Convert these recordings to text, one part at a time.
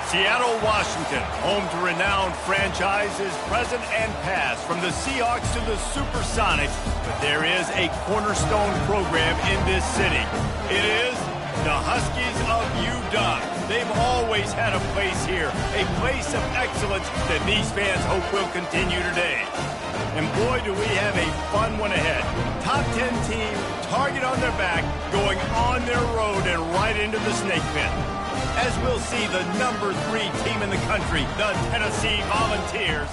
Seattle, Washington, home to renowned franchises present and past, from the Seahawks to the Supersonics. But there is a cornerstone program in this city. It is the Huskies of UW. They've always had a place here, a place of excellence that these fans hope will continue today. And boy, do we have a fun one ahead. Top 10 team, target on their back, going on their road and right into the snake pit. As we'll see the number 3 team in the country, the Tennessee Volunteers,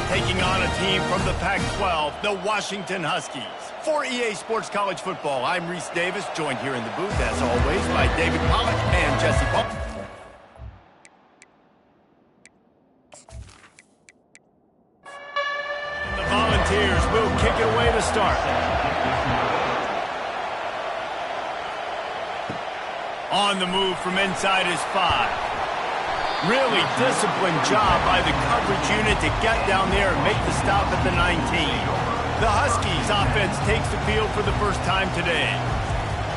taking on a team from the Pac-12, the Washington Huskies. For EA Sports College Football, I'm Reese Davis, joined here in the booth, as always, by David Pollack and Jesse Paul. The Volunteers will kick it away to start. On the move from inside his 5. Really disciplined job by the coverage unit to get down there and make the stop at the 19. The Huskies offense takes the field for the first time today.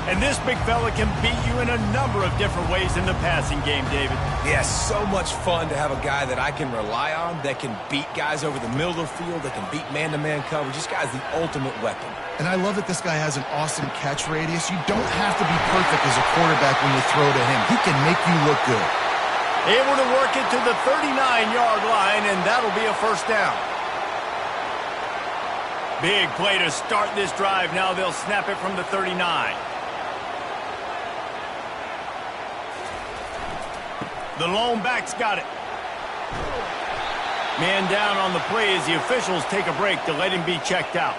And this big fella can beat you in a number of different ways in the passing game, David. Yeah, so much fun to have a guy that I can rely on, that can beat guys over the middle of the field, that can beat man-to-man coverage. This guy's the ultimate weapon. And I love that this guy has an awesome catch radius. You don't have to be perfect as a quarterback when you throw to him. He can make you look good. Able to work it to the 39-yard line, and that'll be a first down. Big play to start this drive. Now they'll snap it from the 39. The lone back's got it. Man down on the play as the officials take a break to let him be checked out.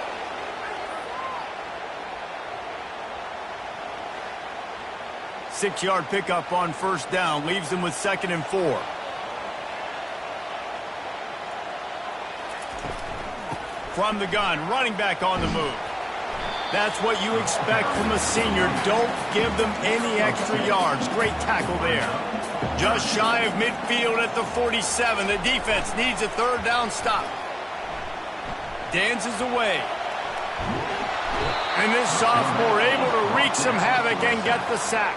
Six-yard pickup on first down leaves them with 2nd and 4. From the gun, running back on the move. That's what you expect from a senior. Don't give them any extra yards. Great tackle there. Just shy of midfield at the 47. The defense needs a third down stop. Dances away. And this sophomore able to wreak some havoc and get the sack.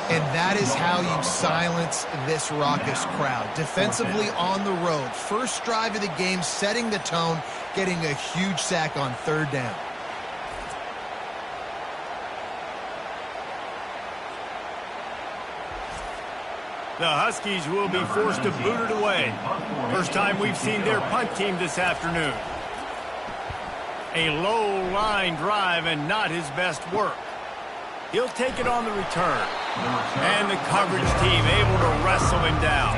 And that is how you silence this raucous crowd. Defensively on the road. First drive of the game, setting the tone, getting a huge sack on third down. The Huskies will be forced to boot it away. First time we've seen their punt team this afternoon. A low line drive and not his best work. He'll take it on the return. And the coverage team able to wrestle him down.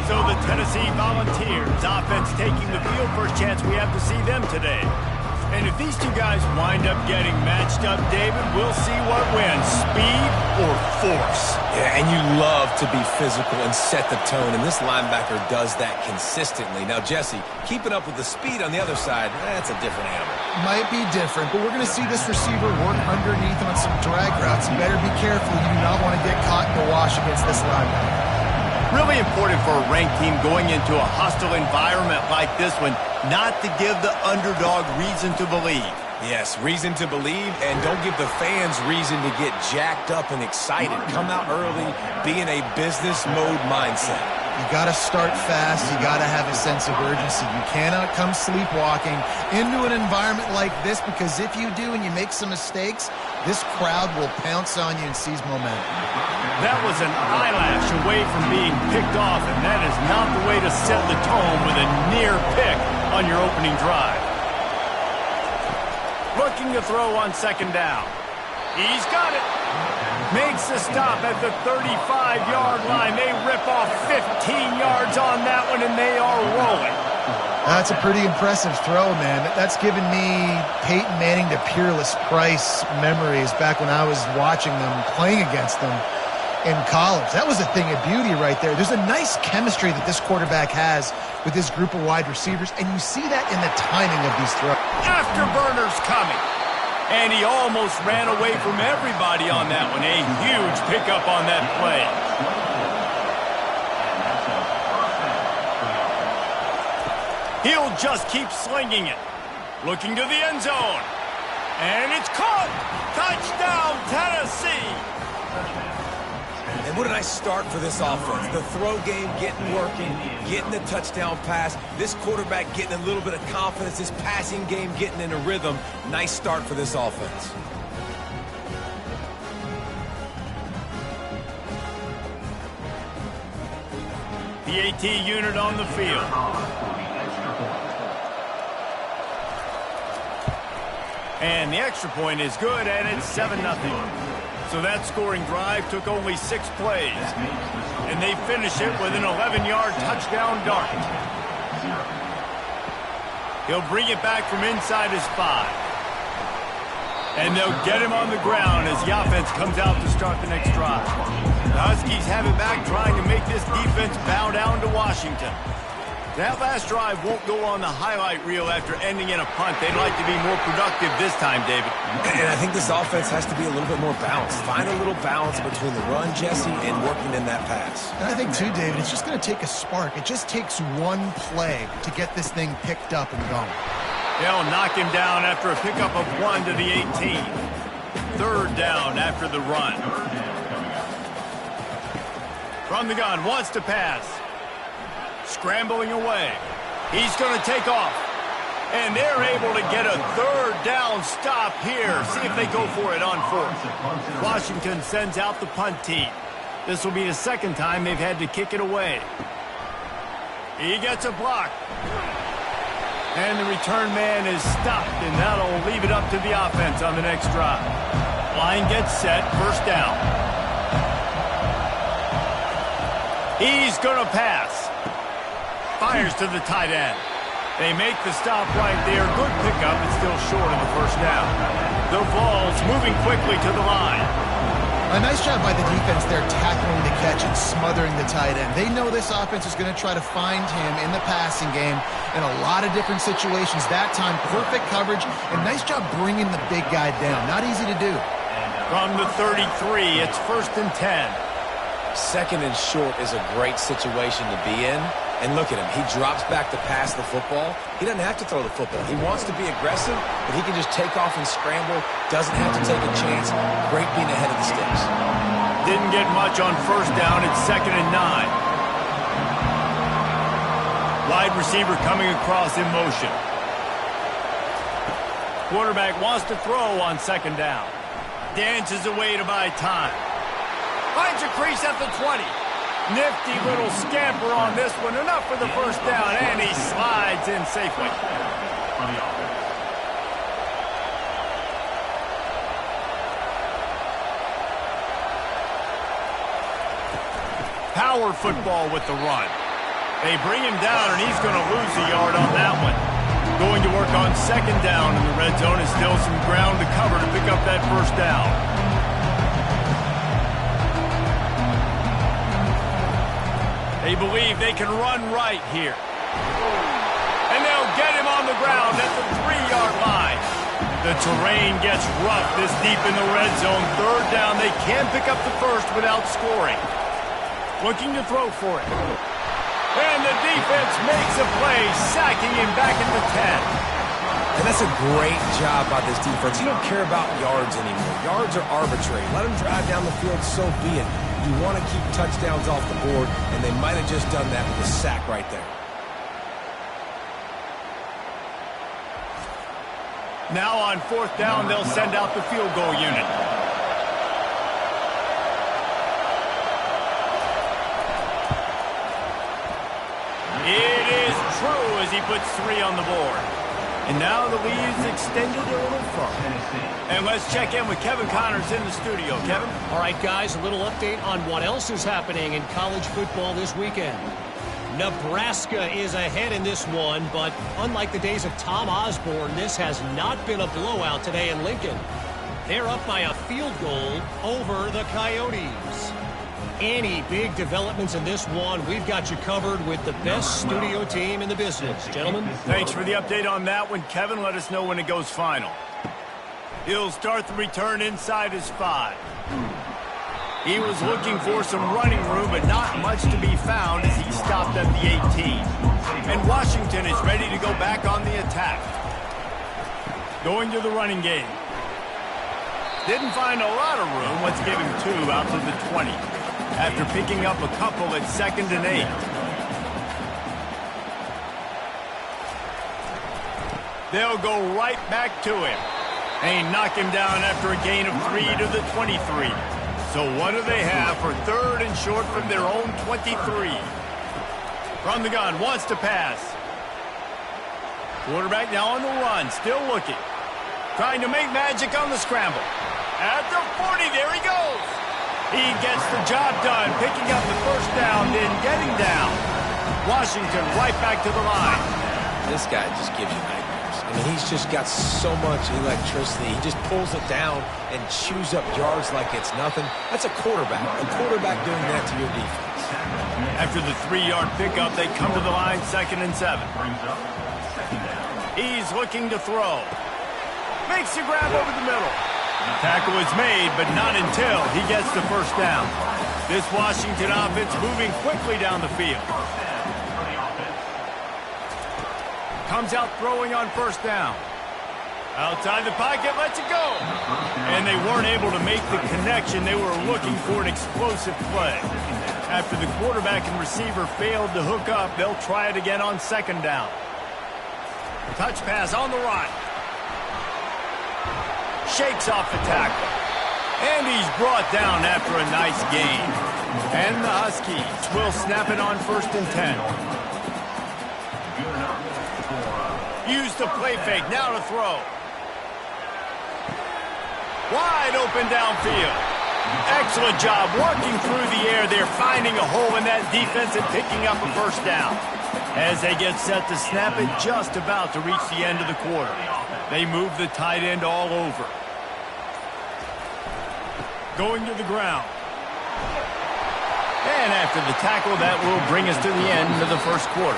So the Tennessee Volunteers offense taking the field. First chance we have to see them today. And if these two guys wind up getting matched up, David, we'll see what wins, speed or force. Yeah, and you love to be physical and set the tone, and this linebacker does that consistently. Now, Jesse, keeping up with the speed on the other side, that's a different animal. Might be different, but we're going to see this receiver work underneath on some drag routes. You better be careful. You do not want to get caught in the wash against this linebacker. Really important for a ranked team going into a hostile environment like this one, not to give the underdog reason to believe. Yes, reason to believe, and don't give the fans reason to get jacked up and excited. Come out early, be in a business mode mindset. You got to start fast. You got to have a sense of urgency. You cannot come sleepwalking into an environment like this, because if you do and you make some mistakes, this crowd will pounce on you and seize momentum. That was an eyelash away from being picked off, and that is not the way to set the tone with a near pick on your opening drive. Looking to throw on second down. He's got it. Makes the stop at the 35-yard line. They rip off 15 yards on that one, and they are rolling. That's a pretty impressive throw, man. That's given me Peyton Manning to Peerless Price memories back when I was watching them, playing against them in college. That was a thing of beauty right there. There's a nice chemistry that this quarterback has with this group of wide receivers, and you see that in the timing of these throws. Afterburners coming. And he almost ran away from everybody on that one. A huge pickup on that play. He'll just keep slinging it. Looking to the end zone. And it's caught. Touchdown, Tennessee. And What a nice start for this offense. The throw game getting working, getting the touchdown pass. This quarterback getting a little bit of confidence. This passing game getting in a rhythm. Nice start for this offense. The AT unit on the field. And the extra point is good, and it's 7-0. So that scoring drive took only 6 plays. And they finish it with an 11-yard touchdown dart. He'll bring it back from inside his 5. And they'll get him on the ground as the offense comes out to start the next drive. The Huskies have it back, trying to make this defense bow down to Washington. That last drive won't go on the highlight reel after ending in a punt. They'd like to be more productive this time, David. And I think this offense has to be a little bit more balanced. Find a little balance between the run, Jesse, and working in that pass. And I think, too, David, it's just going to take a spark. It just takes one play to get this thing picked up and going. They'll knock him down after a pickup of 1 to the 18. 3rd down after the run. From the gun, wants to pass. Scrambling away. He's going to take off. And they're able to get a 3rd down stop here. See if they go for it on 4th. Washington sends out the punt team. This will be the 2nd time they've had to kick it away. He gets a block. And the return man is stopped, and that'll leave it up to the offense on the next drive. Line gets set, 1st down. He's going to pass. Fires to the tight end. They make the stop right there. Good pickup, but still short of the 1st down. The Vols moving quickly to the line. A nice job by the defense there, tackling the catch and smothering the tight end. They know this offense is going to try to find him in the passing game in a lot of different situations. That time, perfect coverage, and nice job bringing the big guy down. Not easy to do. From the 33, it's 1st and 10. 2nd and short is a great situation to be in. And look at him. He drops back to pass the football. He doesn't have to throw the football. He wants to be aggressive, but he can just take off and scramble. Doesn't have to take a chance. Great being ahead of the sticks. Didn't get much on 1st down. It's 2nd and 9. Wide receiver coming across in motion. Quarterback wants to throw on 2nd down. Dances away to buy time. Finds a crease at the 20. Nifty little scamper on this one. Enough for the 1st down, and he slides in safely. Power football with the run. They bring him down, and he's going to lose a yard on that one. Going to work on 2nd down in the red zone. Is still some ground to cover to pick up that 1st down. They believe they can run right here. And they'll get him on the ground at the 3-yard line. The terrain gets rough this deep in the red zone. 3rd down, they can pick up the 1st without scoring. Looking to throw for it. And the defense makes a play, sacking him back at the 10. And that's a great job by this defense. You don't care about yards anymore. Yards are arbitrary. Let them drive down the field, so be it. You want to keep touchdowns off the board, and they might have just done that with a sack right there. Now on 4th down, they'll send out the field goal unit. It is true as he puts 3 on the board. And now the lead is extended a little further. And let's check in with Kevin Connors in the studio. Kevin? All right, guys, a little update on what else is happening in college football this weekend. Nebraska is ahead in this one, but unlike the days of Tom Osborne, this has not been a blowout today in Lincoln. They're up by a field goal over the Coyotes. Any big developments in this one, we've got you covered with the best studio team in the business. Gentlemen? Thanks for the update on that one, Kevin. Let us know when it goes final. He'll start the return inside his 5. He was looking for some running room, but not much to be found as he stopped at the 18. And Washington is ready to go back on the attack. Going to the running game. Didn't find a lot of room. Let's give him 2 out to the 20. after picking up a couple at 2nd and 8. They'll go right back to him. They knock him down after a gain of 3 to the 23. So what do they have for 3rd and short from their own 23? From the gun, wants to pass. Quarterback now on the run, still looking. Trying to make magic on the scramble. At the 40, there he goes. He gets the job done, picking up the first down, then getting down. Washington right back to the line. This guy just gives you nightmares. I mean, he's just got so much electricity. He just pulls it down and chews up yards like it's nothing. That's a quarterback. A quarterback doing that to your defense. After the 3-yard pickup, they come to the line 2nd and 7. He's looking to throw. Makes the grab over the middle. Tackle is made, but not until he gets the first down. This Washington offense moving quickly down the field. Comes out throwing on first down. Outside the pocket, lets it go. And they weren't able to make the connection. They were looking for an explosive play. After the quarterback and receiver failed to hook up, they'll try it again on 2nd down. Touch pass on the right. Shakes off the tackle. And he's brought down after a nice gain. And the Huskies will snap it on 1st and 10. Use the play fake, now to throw. Wide open downfield. Excellent job working through the air there, finding a hole in that defense and picking up a first down. As they get set to snap it, just about to reach the end of the quarter. They move the tight end all over. Going to the ground. And after the tackle, that will bring us to the end of the first quarter.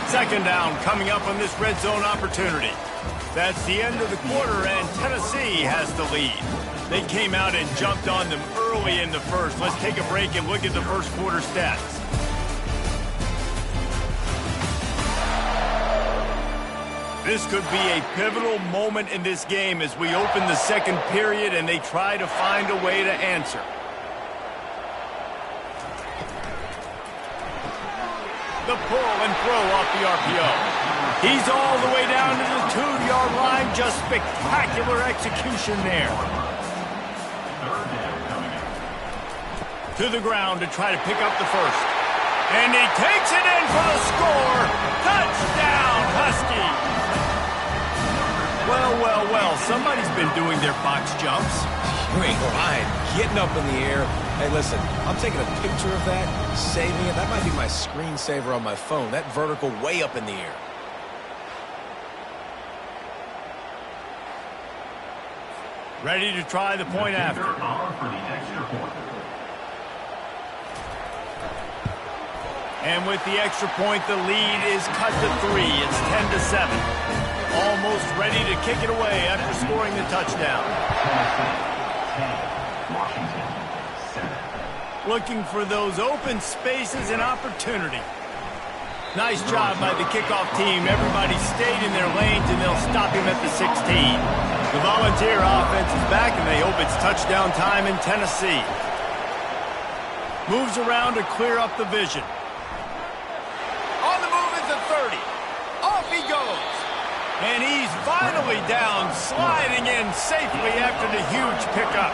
2nd down coming up on this red zone opportunity. That's the end of the quarter, and Tennessee has the lead. They came out and jumped on them early in the first. Let's take a break and look at the first quarter stats. This could be a pivotal moment in this game as we open the second period and they try to find a way to answer. The pull and throw off the RPO. He's all the way down to the 2-yard line. Just spectacular execution there. To the ground to try to pick up the first. And he takes it in for the score. Touchdown, Husky. Well, well, well, somebody's been doing their box jumps. You ain't lying. Getting up in the air. Hey, listen, I'm taking a picture of that, saving it. That might be my screensaver on my phone. That vertical way up in the air. Ready to try the point after. And with the extra point, the lead is cut to 3. It's 10-7. Almost ready to kick it away after scoring the touchdown. Looking for those open spaces and opportunity. Nice job by the kickoff team. Everybody stayed in their lanes, and they'll stop him at the 16. The Volunteer offense is back, and they hope it's touchdown time in Tennessee. Moves around to clear up the vision. On the move is the 30. Off he goes. And he's finally down, sliding in safely after the huge pickup.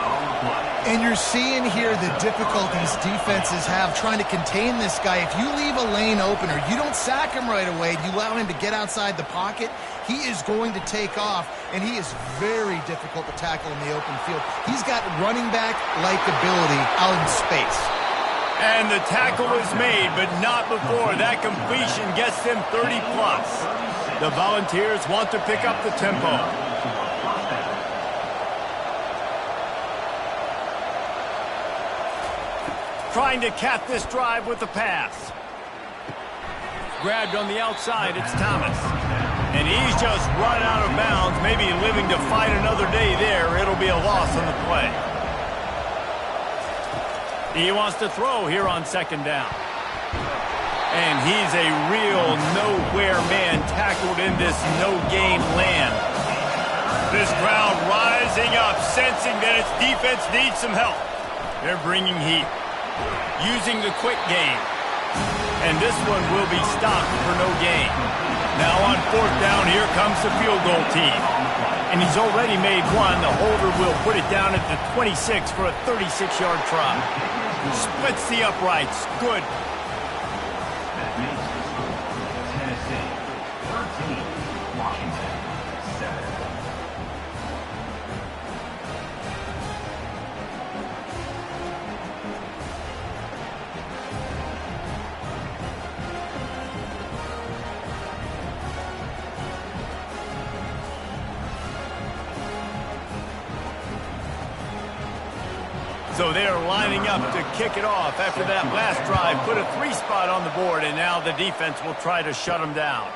And you're seeing here the difficulties defenses have trying to contain this guy. If you leave a lane open or you don't sack him right away, you allow him to get outside the pocket, he is going to take off, and he is very difficult to tackle in the open field. He's got running back-like ability out in space. And the tackle is made, but not before that completion gets them 30-plus. The Volunteers want to pick up the tempo. Trying to cap this drive with a pass. Grabbed on the outside, it's Thomas. And he's just run out of bounds, maybe living to fight another day there. It'll be a loss on the play. He wants to throw here on 2nd down. And he's a real nowhere man tackled in this no-gain land. This crowd rising up, sensing that its defense needs some help. They're bringing heat. using the quick game. And this one will be stopped for no gain. Now on fourth down, here comes the field goal team. And he's already made one. The holder will put it down at the 26 for a 36-yard try. Splits the uprights. Good. Tennessee, 13, Washington, 7. So they're lining up to kick it off after that last drive. Put a 3-spot on the board, and now the defense will try to shut them down.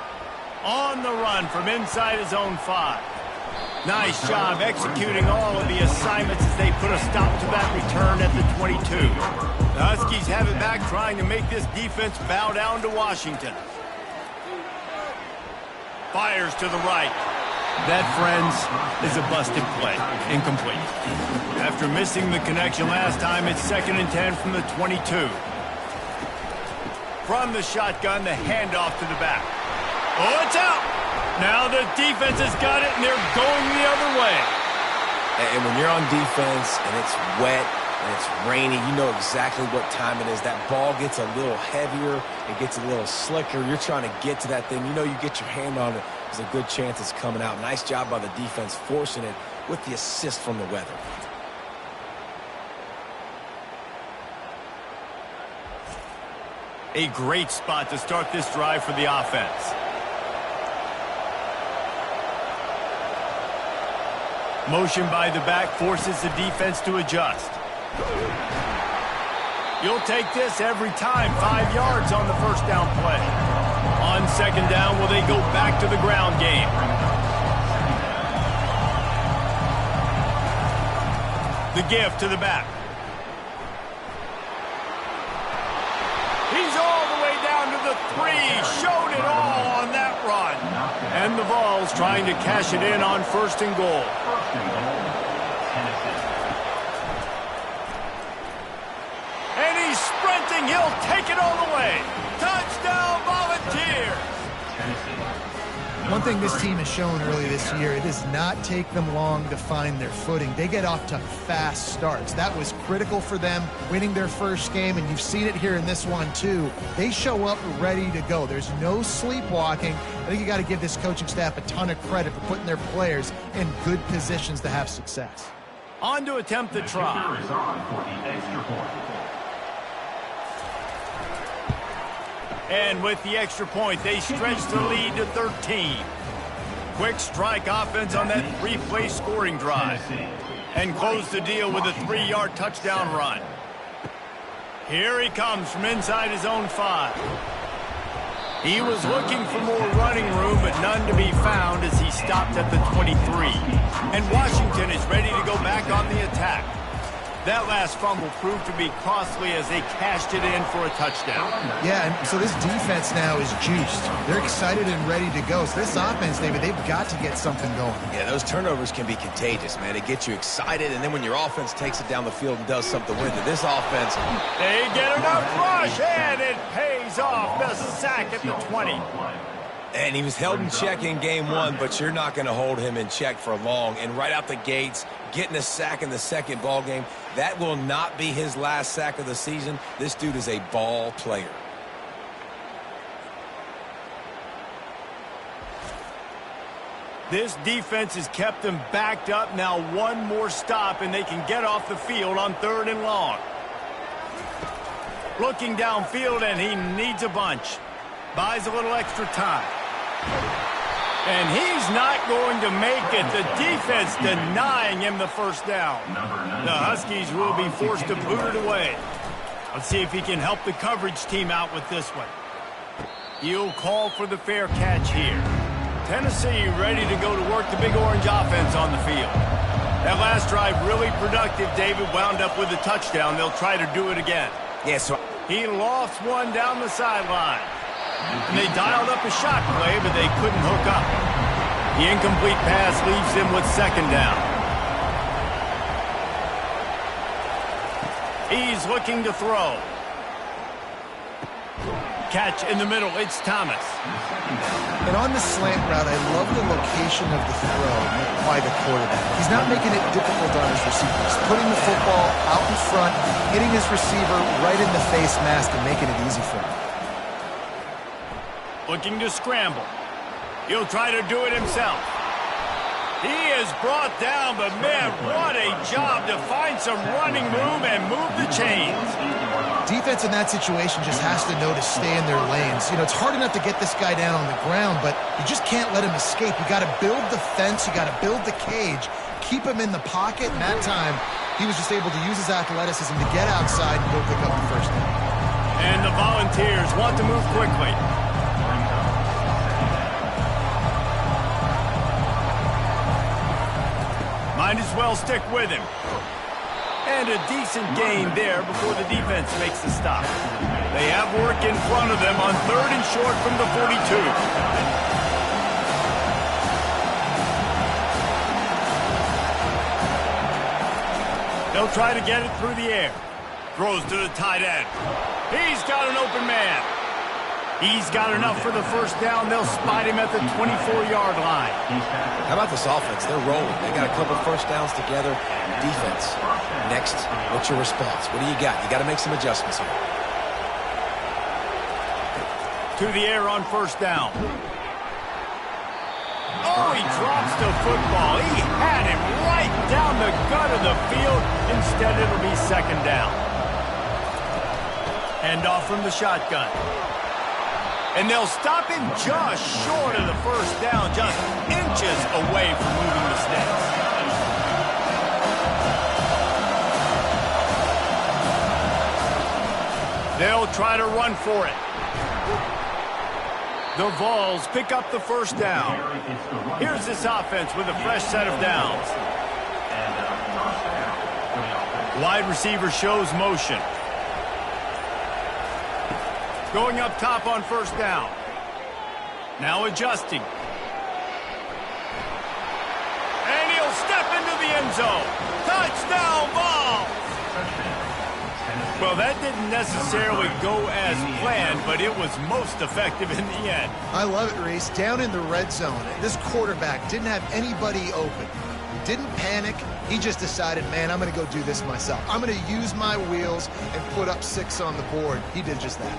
On the run from inside his own 5. Nice job executing all of the assignments as they put a stop to that return at the 22. The Huskies have it back, trying to make this defense bow down to Washington. Fires to the right. That, friends, is a busted play. Incomplete. After missing the connection last time, it's 2nd and 10 from the 22. From the shotgun, the handoff to the back. Oh, it's out! Now the defense has got it, and they're going the other way. And when you're on defense and it's wet and it's rainy, you know exactly what time it is. That ball gets a little heavier. It gets a little slicker. You're trying to get to that thing. You know you get your hand on it. There's a good chance it's coming out. Nice job by the defense forcing it with the assist from the weather. A great spot to start this drive for the offense. Motion by the back forces the defense to adjust. You'll take this every time. 5 yards on the first down play. On second down, will they go back to the ground game? The give to the back. He's all the way down to the 3. Showed it all on that run. And the Vols trying to cash it in on 1st and goal. And he's sprinting. He'll take it all the way. Touchdown, Volunteers. One thing this team has shown early this year, it does not take them long to find their footing. They get off to fast starts. That was critical for them winning their first game, and you've seen it here in this one too. They show up ready to go. There's no sleepwalking. I think you got to give this coaching staff a ton of credit for putting their players in good positions to have success. On to attempt the try. Is on for the extra point. And with the extra point, they stretch the lead to 13. Quick strike offense on that 3-play scoring drive. And close the deal with a 3-yard touchdown run. Here he comes from inside his own 5. He was looking for more running room, but none to be found as he stopped at the 23. And Washington is ready to go back on the attack. That last fumble proved to be costly as they cashed it in for a touchdown. Yeah, and so this defense now is juiced. They're excited and ready to go. So this offense, David, they've got to get something going. Yeah, those turnovers can be contagious, man. It gets you excited, and then when your offense takes it down the field and does something with it, this offense... They get enough rush, and it pays off. The sack at the 20. And he was held in check in game 1, but you're not going to hold him in check for long. And right out the gates, getting a sack in the second ball game, that will not be his last sack of the season. This dude is a ball player. This defense has kept them backed up. Now one more stop, and they can get off the field on 3rd and long. Looking downfield, and he needs a bunch. Buys a little extra time. And he's not going to make it. The defense denying him the first down. The Huskies will be forced to boot it away. Let's see if he can help the coverage team out with this one. He'll call for the fair catch here. Tennessee ready to go to work the Big Orange offense on the field. That last drive really productive. David wound up with a touchdown. They'll try to do it again. Yeah, so he lofts one down the sideline. And they dialed up a shot play, but they couldn't hook up. The incomplete pass leaves them with 2nd down. He's looking to throw. Catch in the middle. It's Thomas. And on the slant route, I love the location of the throw by the quarterback. He's not making it difficult on his receiver. He's putting the football out in front, hitting his receiver right in the face mask and making it easy for him. Looking to scramble. He'll try to do it himself. He is brought down, but man, what a job to find some running room and move the chains. Defense in that situation just has to know to stay in their lanes. You know, it's hard enough to get this guy down on the ground, but you just can't let him escape. You got to build the fence. You got to build the cage. Keep him in the pocket, and that time he was just able to use his athleticism to get outside and go pick up the first down. And the Volunteers want to move quickly. Might as well stick with him. And a decent gain there before the defense makes the stop. They have work in front of them on 3rd and short from the 42. They'll try to get it through the air. Throws to the tight end. He's got an open man. He's got enough for the first down. They'll spot him at the 24-yard line. How about this offense? They're rolling. They got a couple first downs together. Defense. Next, what's your response? What do you got? You got to make some adjustments here. To the air on first down. Oh, he drops the football. He had him right down the gut of the field. Instead, it'll be second down. Hand off from the shotgun. And they'll stop him just short of the first down, just inches away from moving the sticks. They'll try to run for it. The Vols pick up the first down. Here's this offense with a fresh set of downs. Wide receiver shows motion. Going up top on first down. Now adjusting. And he'll step into the end zone. Touchdown, Vols! Well, that didn't necessarily go as planned, but it was most effective in the end. I love it, Reese. Down in the red zone, this quarterback didn't have anybody open. Didn't panic. He just decided, man, I'm going to go do this myself. I'm going to use my wheels and put up 6 on the board. He did just that.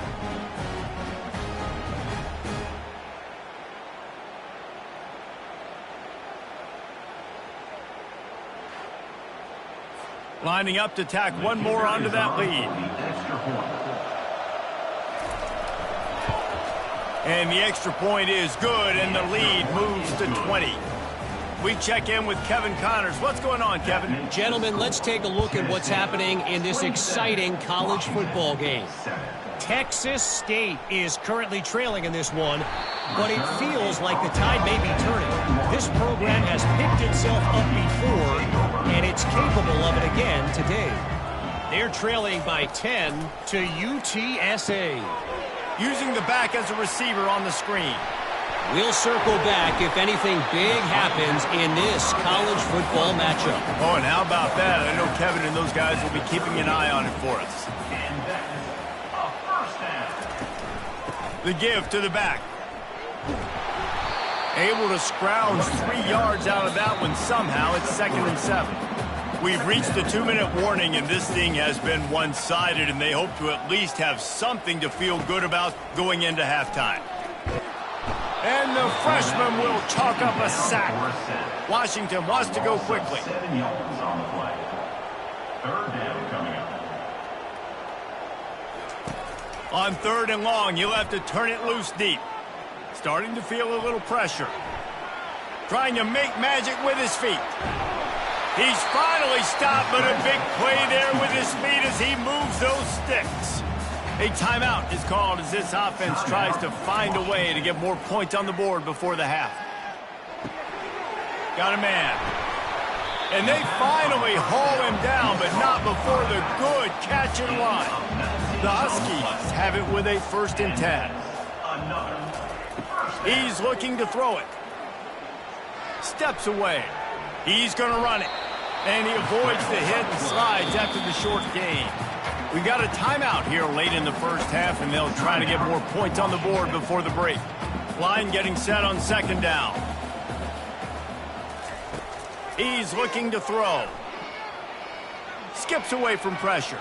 Lining up to tack one more onto that lead. And the extra point is good, and the lead moves to 20. We check in with Kevin Connors. What's going on, Kevin? Gentlemen, let's take a look at what's happening in this exciting college football game. Texas State is currently trailing in this one, but it feels like the tide may be turning. This program has picked itself up before, and it's capable of it again today. They're trailing by 10 to UTSA. Using the back as a receiver on the screen. We'll circle back if anything big happens in this college football matchup. Oh, and how about that? I know Kevin and those guys will be keeping an eye on it for us. The give to the back. Able to scrounge 3 yards out of that one somehow. It's 2nd and 7. We've reached the 2-minute warning, and this thing has been one-sided, and they hope to at least have something to feel good about going into halftime. And the freshman will chalk up a sack. Washington wants to go quickly. 7 yards on the play. 3rd down coming up. On 3rd and long, he'll have to turn it loose deep. Starting to feel a little pressure. Trying to make magic with his feet. He's finally stopped, but a big play there with his feet as he moves those sticks. A timeout is called as this offense tries to find a way to get more points on the board before the half. Got a man. And they finally haul him down, but not before the good catch and run. The Huskies have it with a 1st and 10. He's looking to throw it. Steps away. He's going to run it. And he avoids the hit and slides after the short gain. We got a timeout here late in the first half, and they'll try to get more points on the board before the break. Line getting set on second down. He's looking to throw. Skips away from pressure.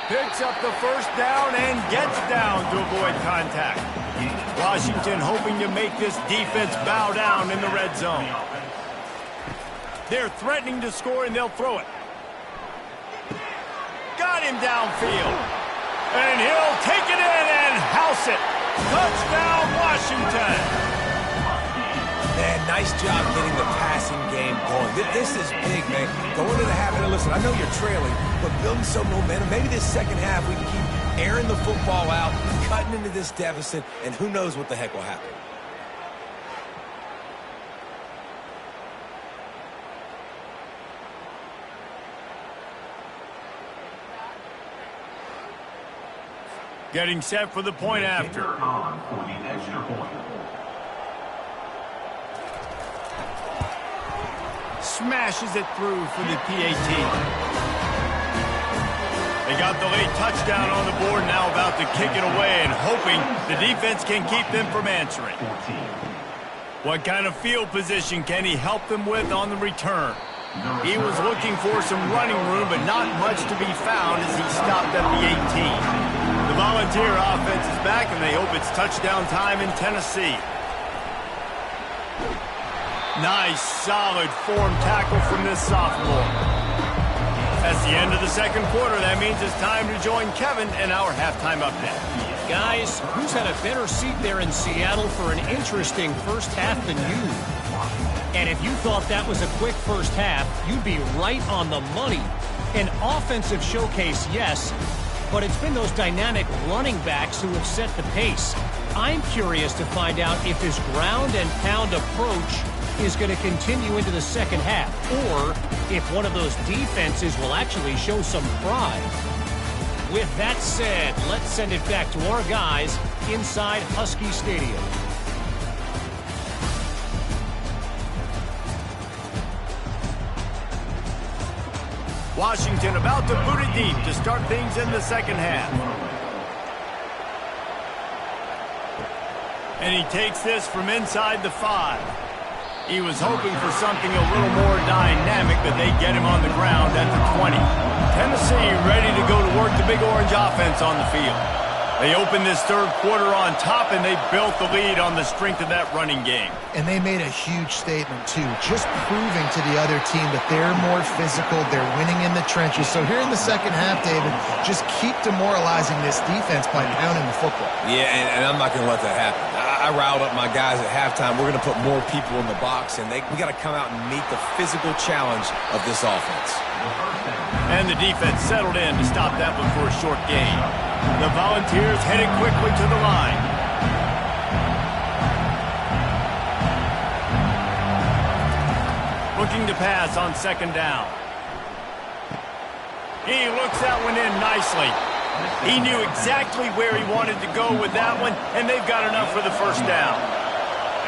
Picks up the first down and gets down to avoid contact. Washington hoping to make this defense bow down in the red zone. They're threatening to score, and they'll throw it. Got him downfield. And he'll take it in and house it. Touchdown, Washington. Man, nice job getting the passing game going. This is big, man. Going into the half, and listen, I know you're trailing, but building some momentum. Maybe this second half we can keep airing the football out, cutting into this deficit, and who knows what the heck will happen. Getting set for the point after. On for the extra point. Smashes it through for the PAT. They got the late touchdown on the board, now about to kick it away and hoping the defense can keep them from answering. 14. What kind of field position can he help them with on the return? He was looking for some running room, but not much to be found as he stopped at the 18. The Volunteer offense is back, and they hope it's touchdown time in Tennessee. Nice, solid form tackle from this sophomore. That's the end of the second quarter. That means it's time to join Kevin in our halftime update. Guys, who's had a better seat there in Seattle for an interesting first half than you? And if you thought that was a quick first half, you'd be right on the money. An offensive showcase, yes, but it's been those dynamic running backs who have set the pace. I'm curious to find out if this ground and pound approach is going to continue into the second half, or if one of those defenses will actually show some pride. With that said, let's send it back to our guys inside Husky Stadium. Washington about to boot it deep to start things in the second half. And he takes this from inside the 5. He was hoping for something a little more dynamic, but they get him on the ground at the 20. Tennessee ready to go to work the Big Orange offense on the field. They opened this third quarter on top, and they built the lead on the strength of that running game. And they made a huge statement, too, just proving to the other team that they're more physical, they're winning in the trenches. So here in the second half, David, just keep demoralizing this defense by pounding the football. Yeah, and I'm not going to let that happen. I riled up my guys at halftime. We're going to put more people in the box, and we got to come out and meet the physical challenge of this offense. And the defense settled in to stop that one for a short gain. The Volunteers headed quickly to the line. Looking to pass on second down. He looks that one in nicely. He knew exactly where he wanted to go with that one, and they've got enough for the first down.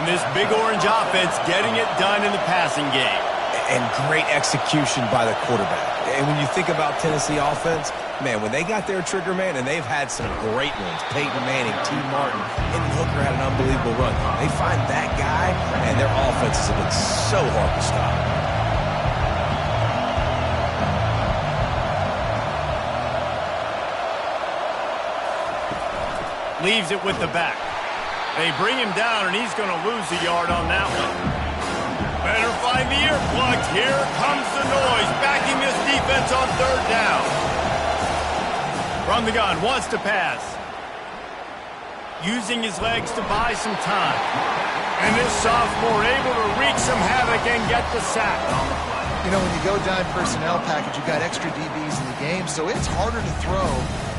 And this Big Orange offense getting it done in the passing game. And great execution by the quarterback. And when you think about Tennessee offense, man, when they got their trigger man, and they've had some great ones, Peyton Manning, T. Martin, Hendon Hooker had an unbelievable run. They find that guy, and their offenses have been so hard to stop. Leaves it with the back. They bring him down, and he's going to lose a yard on that one. Better find the earplugs. Here comes the noise, backing this defense on third down. From the gun, wants to pass. Using his legs to buy some time. And this sophomore able to wreak some havoc and get the sack. You know, when you go dime personnel package, you've got extra DBs in the game, so it's harder to throw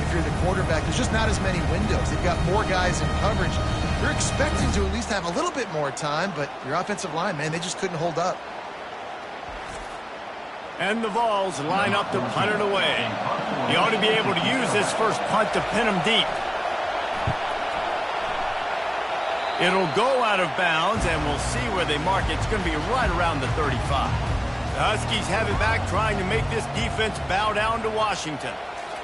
if you're the quarterback. There's just not as many windows. They've got more guys in coverage. You're expecting to at least have a little bit more time, but your offensive line, man, they just couldn't hold up. And the Vols line up to punt it away. He ought to be able to use this first punt to pin him deep. It'll go out of bounds, and we'll see where they mark it. It's going to be right around the 35. The Huskies have it back, trying to make this defense bow down to Washington.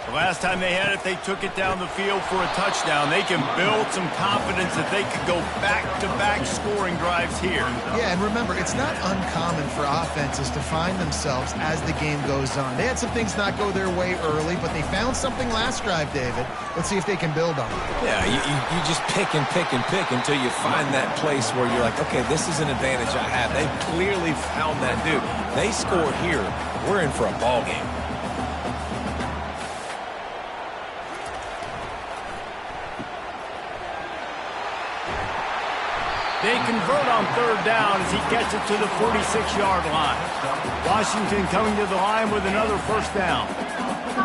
The last time they had it, they took it down the field for a touchdown. They can build some confidence that they could go back-to-back scoring drives here. Yeah, and remember, it's not uncommon for offenses to find themselves as the game goes on. They had some things not go their way early, but they found something last drive, David. Let's see if they can build on it. Yeah, you just pick and pick and pick until you find that place where you're like, okay, this is an advantage I have. They've clearly found that dude. They score here, we're in for a ball game. They convert on third down as he gets it to the 46-yard line. Washington coming to the line with another first down.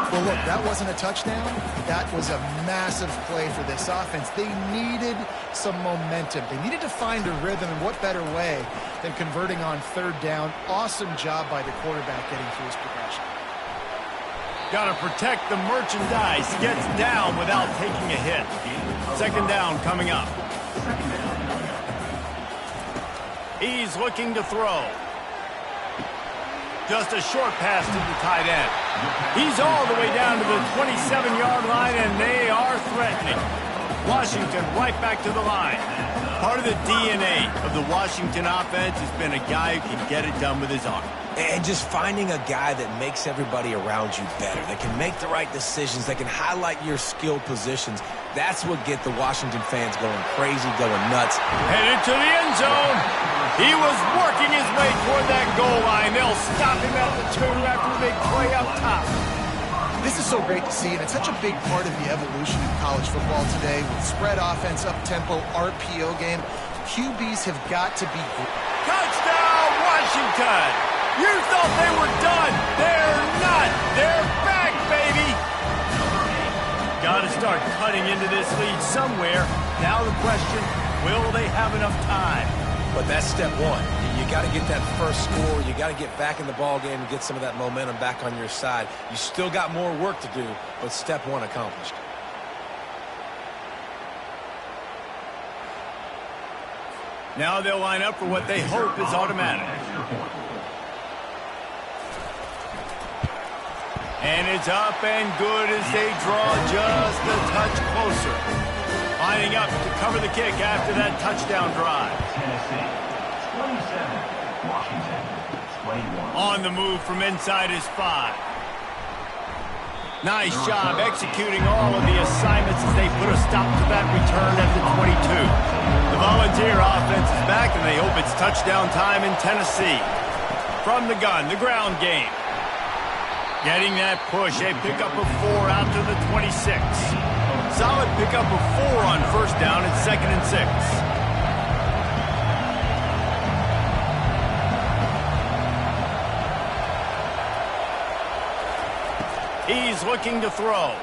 Well, look, that wasn't a touchdown. That was a massive play for this offense. They needed some momentum. They needed to find a rhythm, and what better way than converting on third down. Awesome job by the quarterback getting through his progression. Got to protect the merchandise. Gets down without taking a hit. Second down coming up. He's looking to throw. Just a short pass to the tight end. He's all the way down to the 27-yard line, and they are threatening. Washington right back to the line. Part of the DNA of the Washington offense has been a guy who can get it done with his arm. And just finding a guy that makes everybody around you better, that can make the right decisions, that can highlight your skill positions. That's what get the Washington fans going crazy, going nuts. Headed to the end zone. He was working his way toward that goal line. They'll stop him at the 2 after a big play up top. This is so great to see, and it's such a big part of the evolution of college football today with spread offense, up-tempo, RPO game. QBs have got to be good. Touchdown, Washington! You thought they were done. They're not. They're back, baby. Got to start cutting into this lead somewhere. Now the question, will they have enough time? But that's step one. You got to get that first score. You got to get back in the ball game and get some of that momentum back on your side. You still got more work to do, but step one accomplished. Now they'll line up for what they hope is automatic. And it's up and good as they draw just a touch closer. Lining up to cover the kick after that touchdown drive. Tennessee, 27. Washington, 21. On the move from inside his 5. Nice job executing all of the assignments as they put a stop to that return at the 22. The Volunteer offense is back, and they hope it's touchdown time in Tennessee. From the gun, the ground game. Getting that push, a pickup of 4 out to the 26. Solid pickup of 4 on first down at 2nd and 6. He's looking to throw.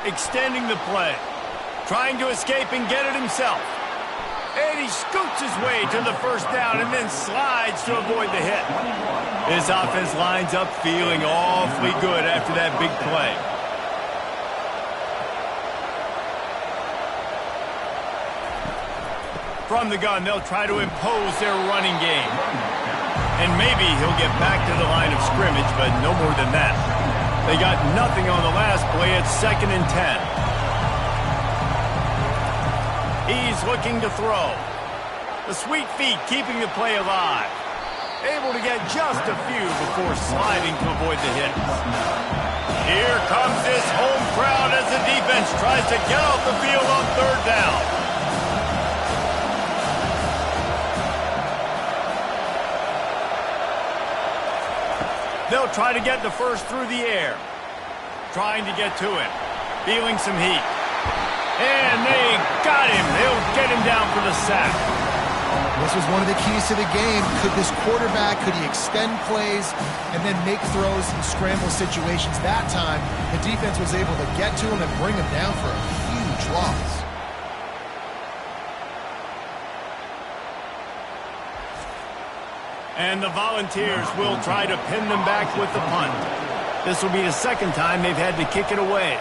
Extending the play. Trying to escape and get it himself. And he scoots his way to the first down and then slides to avoid the hit. This offense lines up feeling awfully good after that big play. From the gun, they'll try to impose their running game. And maybe he'll get back to the line of scrimmage, but no more than that. They got nothing on the last play at 2nd and 10. He's looking to throw. The sweet feet keeping the play alive. Able to get just a few before sliding to avoid the hit. Here comes this home crowd as the defense tries to get off the field on third down. They'll try to get the first through the air. Trying to get to him. Feeling some heat. And they got him. They'll get him down for the sack. This was one of the keys to the game. Could this quarterback, could he extend plays and then make throws in scramble situations? That time, the defense was able to get to him and bring him down for a huge loss. And the Volunteers will try to pin them back with the punt. This will be the second time they've had to kick it away.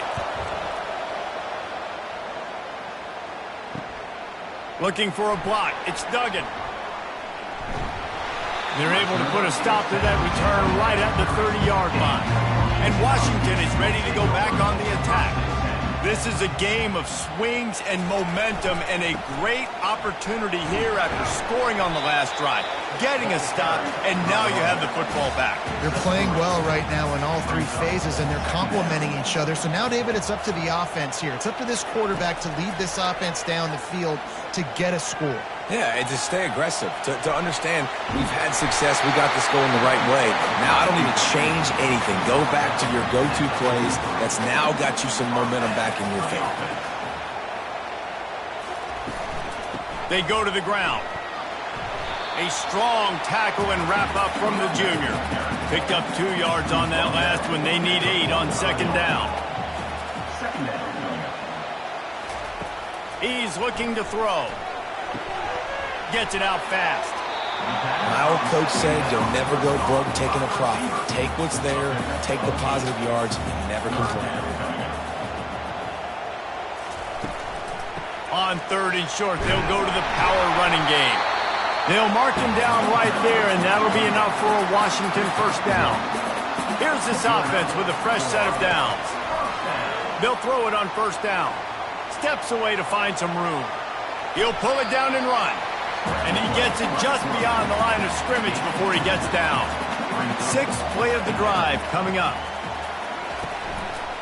Looking for a block. It's Duggan. They're able to put a stop to that return right at the 30-yard line. And Washington is ready to go back on the attack. This is a game of swings and momentum and a great opportunity here after scoring on the last drive, getting a stop, and now you have the football back. They're playing well right now in all three phases, and they're complementing each other. So now, David, it's up to the offense here. It's up to this quarterback to lead this offense down the field to get a score. Yeah, and to stay aggressive, to understand we've had success, we got this going the right way. Now I don't need to change anything. Go back to your go-to plays. That's now got you some momentum back in your favor. They go to the ground. A strong tackle and wrap up from the junior. Picked up 2 yards on that last one. They need 8 on second down. He's looking to throw. Gets it out fast. My old coach said you'll never go broke taking a profit. Take what's there, take the positive yards, and never complain. On 3rd and short, they'll go to the power running game. They'll mark him down right there, and that'll be enough for a Washington first down. Here's this offense with a fresh set of downs. They'll throw it on first down. Steps away to find some room. He'll pull it down and run. And he gets it just beyond the line of scrimmage before he gets down. 6th play of the drive coming up.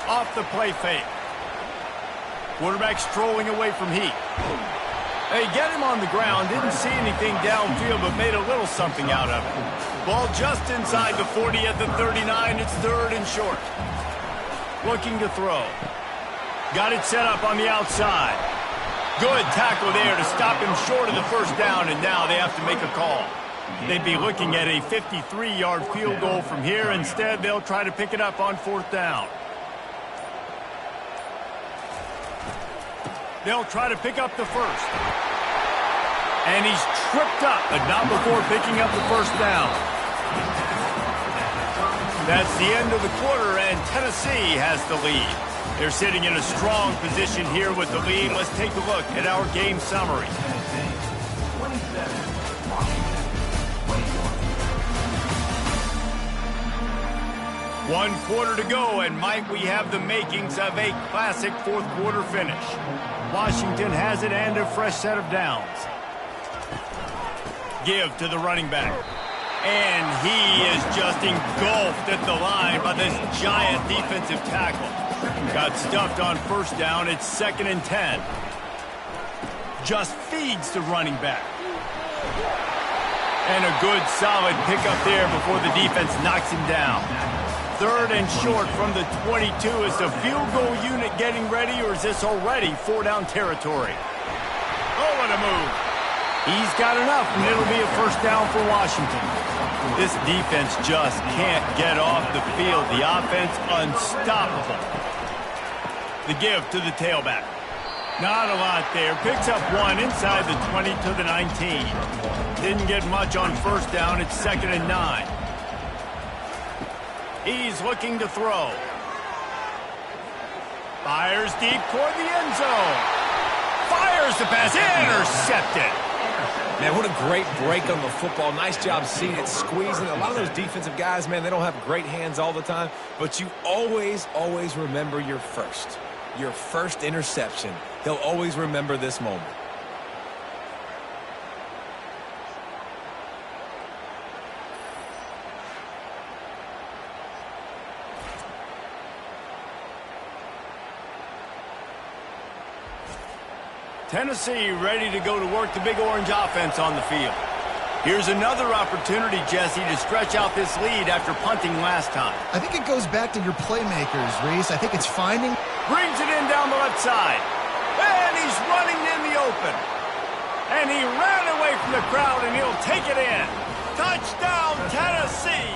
Off the play fake. Quarterback strolling away from heat. They get him on the ground. Didn't see anything downfield, but made a little something out of it. Ball just inside the 40 at the 39. It's 3rd and short. Looking to throw. Got it set up on the outside. Good tackle there to stop him short of the first down, and now they have to make a call. They'd be looking at a 53-yard field goal from here. Instead, they'll try to pick it up on 4th down. They'll try to pick up the first. And he's tripped up, but not before picking up the first down. That's the end of the quarter, and Tennessee has the lead. They're sitting in a strong position here with the lead. Let's take a look at our game summary. One quarter to go, and might we have the makings of a classic 4th quarter finish. Washington has it and a fresh set of downs. Give to the running back. And he is just engulfed at the line by this giant defensive tackle. Got stuffed on first down. It's 2nd and 10. Just feeds the running back. And a good solid pickup there before the defense knocks him down. 3rd and short from the 22. Is the field goal unit getting ready, or is this already 4-down territory? Oh, what a move. He's got enough, and it'll be a first down for Washington. This defense just can't get off the field. The offense unstoppable. The give to the tailback. Not a lot there. Picks up 1 inside the 20 to the 19. Didn't get much on first down. It's 2nd and 9. He's looking to throw. Fires deep toward the end zone. Fires the pass. Intercepted. Man, what a great break on the football. Nice job seeing it, squeezing. A lot of those defensive guys, man, they don't have great hands all the time, but you always, always remember your first interception. He'll always remember this moment. Tennessee ready to go to work the big orange offense on the field. Here's another opportunity, Jesse, to stretch out this lead after punting last time. I think it goes back to your playmakers, Reese. I think it's finding. Brings it in down the left side. And he's running in the open. And he ran away from the crowd, and he'll take it in. Touchdown, Tennessee!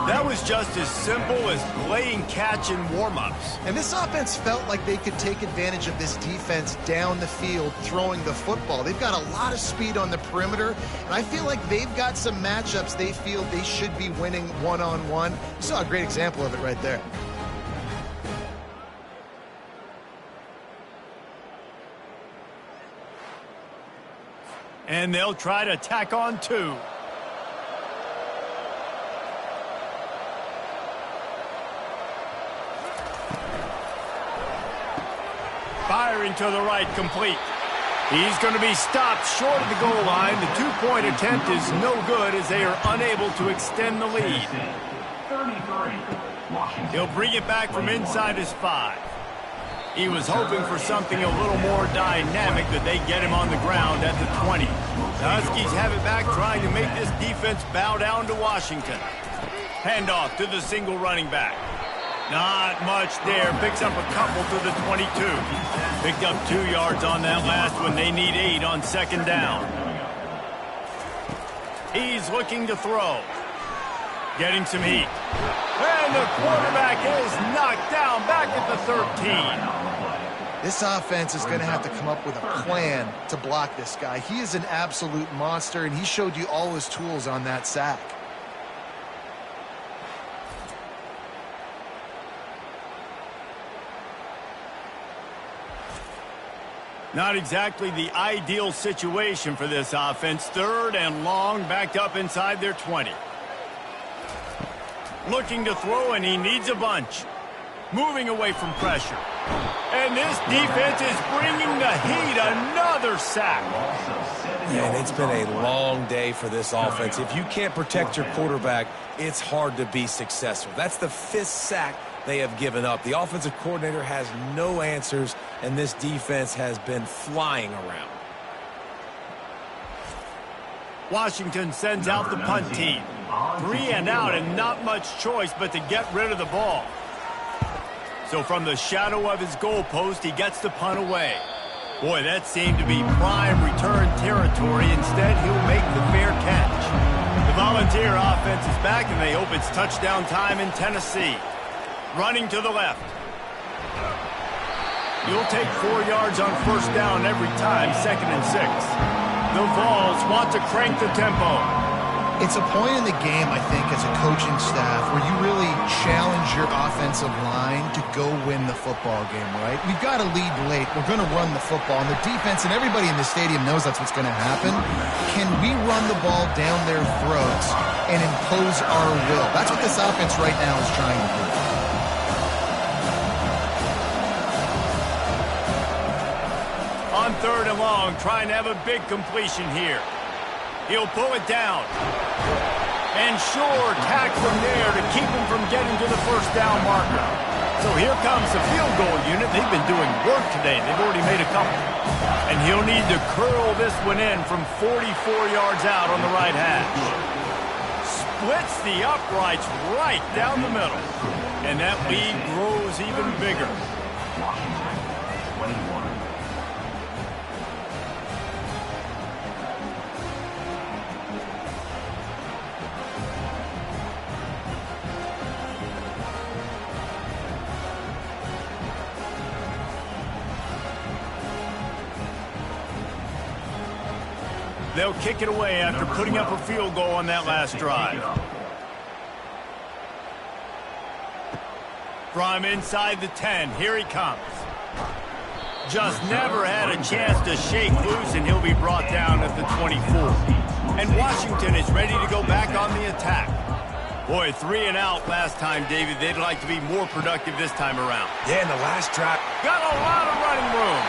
That was just as simple as playing catch in warm-ups. And this offense felt like they could take advantage of this defense down the field throwing the football. They've got a lot of speed on the perimeter, and I feel like they've got some matchups they feel they should be winning one-on-one. You saw a great example of it right there. And they'll try to tack on 2. Firing to the right, complete. He's going to be stopped short of the goal line. The two-point attempt is no good as they are unable to extend the lead. 33. He'll bring it back from inside his 5. He was hoping for something a little more dynamic, that they get him on the ground at the 20. The Huskies have it back, trying to make this defense bow down to Washington. Handoff to the single running back. Not much there. Picks up a couple to the 22. Picked up 2 yards on that last one. They need 8 on second down. He's looking to throw. Getting some heat. And the quarterback is knocked down back at the 13. This offense is going to have to come up with a plan to block this guy. He is an absolute monster, and he showed you all his tools on that sack. Not exactly the ideal situation for this offense. 3rd and long, backed up inside their 20. Looking to throw, and he needs a bunch. Moving away from pressure. And this defense is bringing the heat. Another sack. And it's been a long day for this offense. If you can't protect your quarterback, it's hard to be successful. That's the 5th sack they have given up. The offensive coordinator has no answers, and this defense has been flying around. Washington sends out the punt team. 3 and out, and not much choice but to get rid of the ball. So from the shadow of his goalpost, he gets the punt away. Boy, that seemed to be prime return territory. Instead, he'll make the fair catch. The Volunteer offense is back, and they hope it's touchdown time in Tennessee. Running to the left. You'll take 4 yards on first down every time, 2nd and 6. The Vols want to crank the tempo. It's a point in the game, I think, as a coaching staff where you really challenge your offensive line to go win the football game, right? We've got to lead late. We're going to run the football. And the defense and everybody in the stadium knows that's what's going to happen. Can we run the ball down their throats and impose our will? That's what this offense right now is trying to do. On 3rd and long, trying to have a big completion here. He'll pull it down. And sure, tackle him there to keep him from getting to the first down marker. So here comes the field goal unit. They've been doing work today. They've already made a couple. And he'll need to curl this one in from 44 yards out on the right hash. Splits the uprights right down the middle. And that lead grows even bigger. Washington, 21. They'll kick it away after putting up a field goal on that last drive. From inside the 10, here he comes. Just never had a chance to shake loose, and he'll be brought down at the 24. And Washington is ready to go back on the attack. Boy, 3 and out last time, David. They'd like to be more productive this time around. Yeah, in the last drive. Got a lot of running room.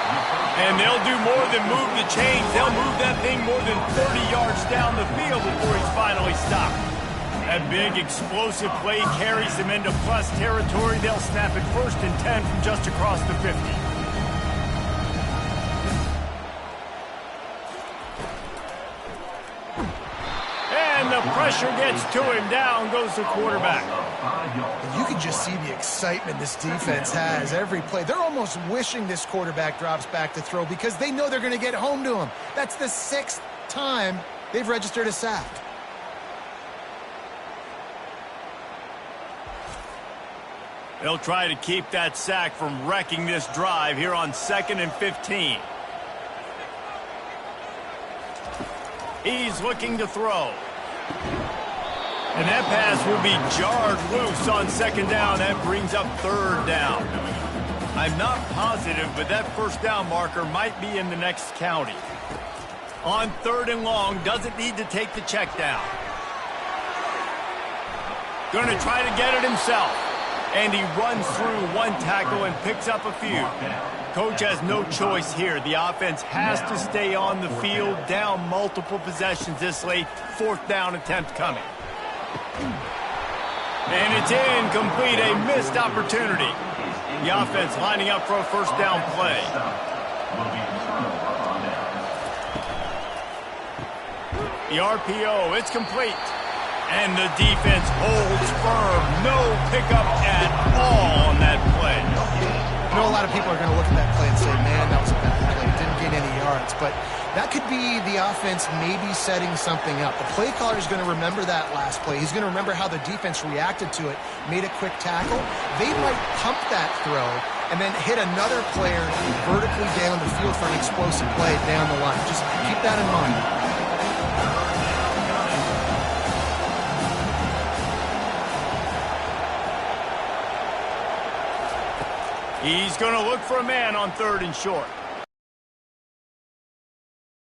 And they'll do more than move the chains. They'll move that thing more than 30 yards down the field before he's finally stopped. That big explosive play carries them into plus territory. They'll snap it 1st and 10 from just across the 50. And the pressure gets to him. Down goes the quarterback. You can just see the excitement this defense has every play. They're almost wishing this quarterback drops back to throw because they know they're going to get home to him. That's the 6th time they've registered a sack. They'll try to keep that sack from wrecking this drive here on 2nd and 15. He's looking to throw. And that pass will be jarred loose on 2nd down. That brings up 3rd down. I'm not positive, but that first down marker might be in the next county. On 3rd and long, doesn't need to take the check down. Going to try to get it himself. And he runs through one tackle and picks up a few. Coach has no choice here. The offense has to stay on the field, down multiple possessions this late. 4th down attempt coming. And it's incomplete, a missed opportunity. The offense lining up for a 1st down play. The RPO, it's complete. And the defense holds firm. No pickup at all on that play. I know a lot of people are going to look at that play and say, man, that was a bad play. It didn't gain any yards. But that could be the offense maybe setting something up. The play caller is going to remember that last play. He's going to remember how the defense reacted to it, made a quick tackle. They might pump that throw and then hit another player vertically down the field for an explosive play down the line. Just keep that in mind. He's going to look for a man on 3rd and short.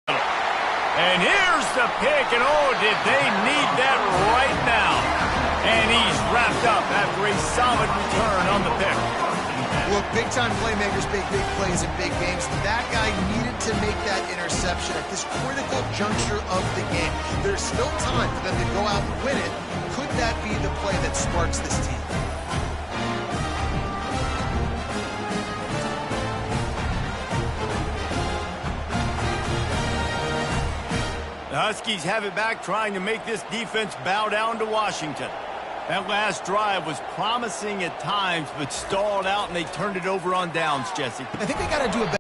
And here's the pick, and oh, did they need that right now. And he's wrapped up after a solid return on the pick. Look, big-time playmakers make big plays in big games. That guy needed to make that interception at this critical juncture of the game. There's still time for them to go out and win it. Could that be the play that sparks this team? The Huskies have it back, trying to make this defense bow down to Washington. That last drive was promising at times, but stalled out, and they turned it over on downs, Jesse. I think they got to do a better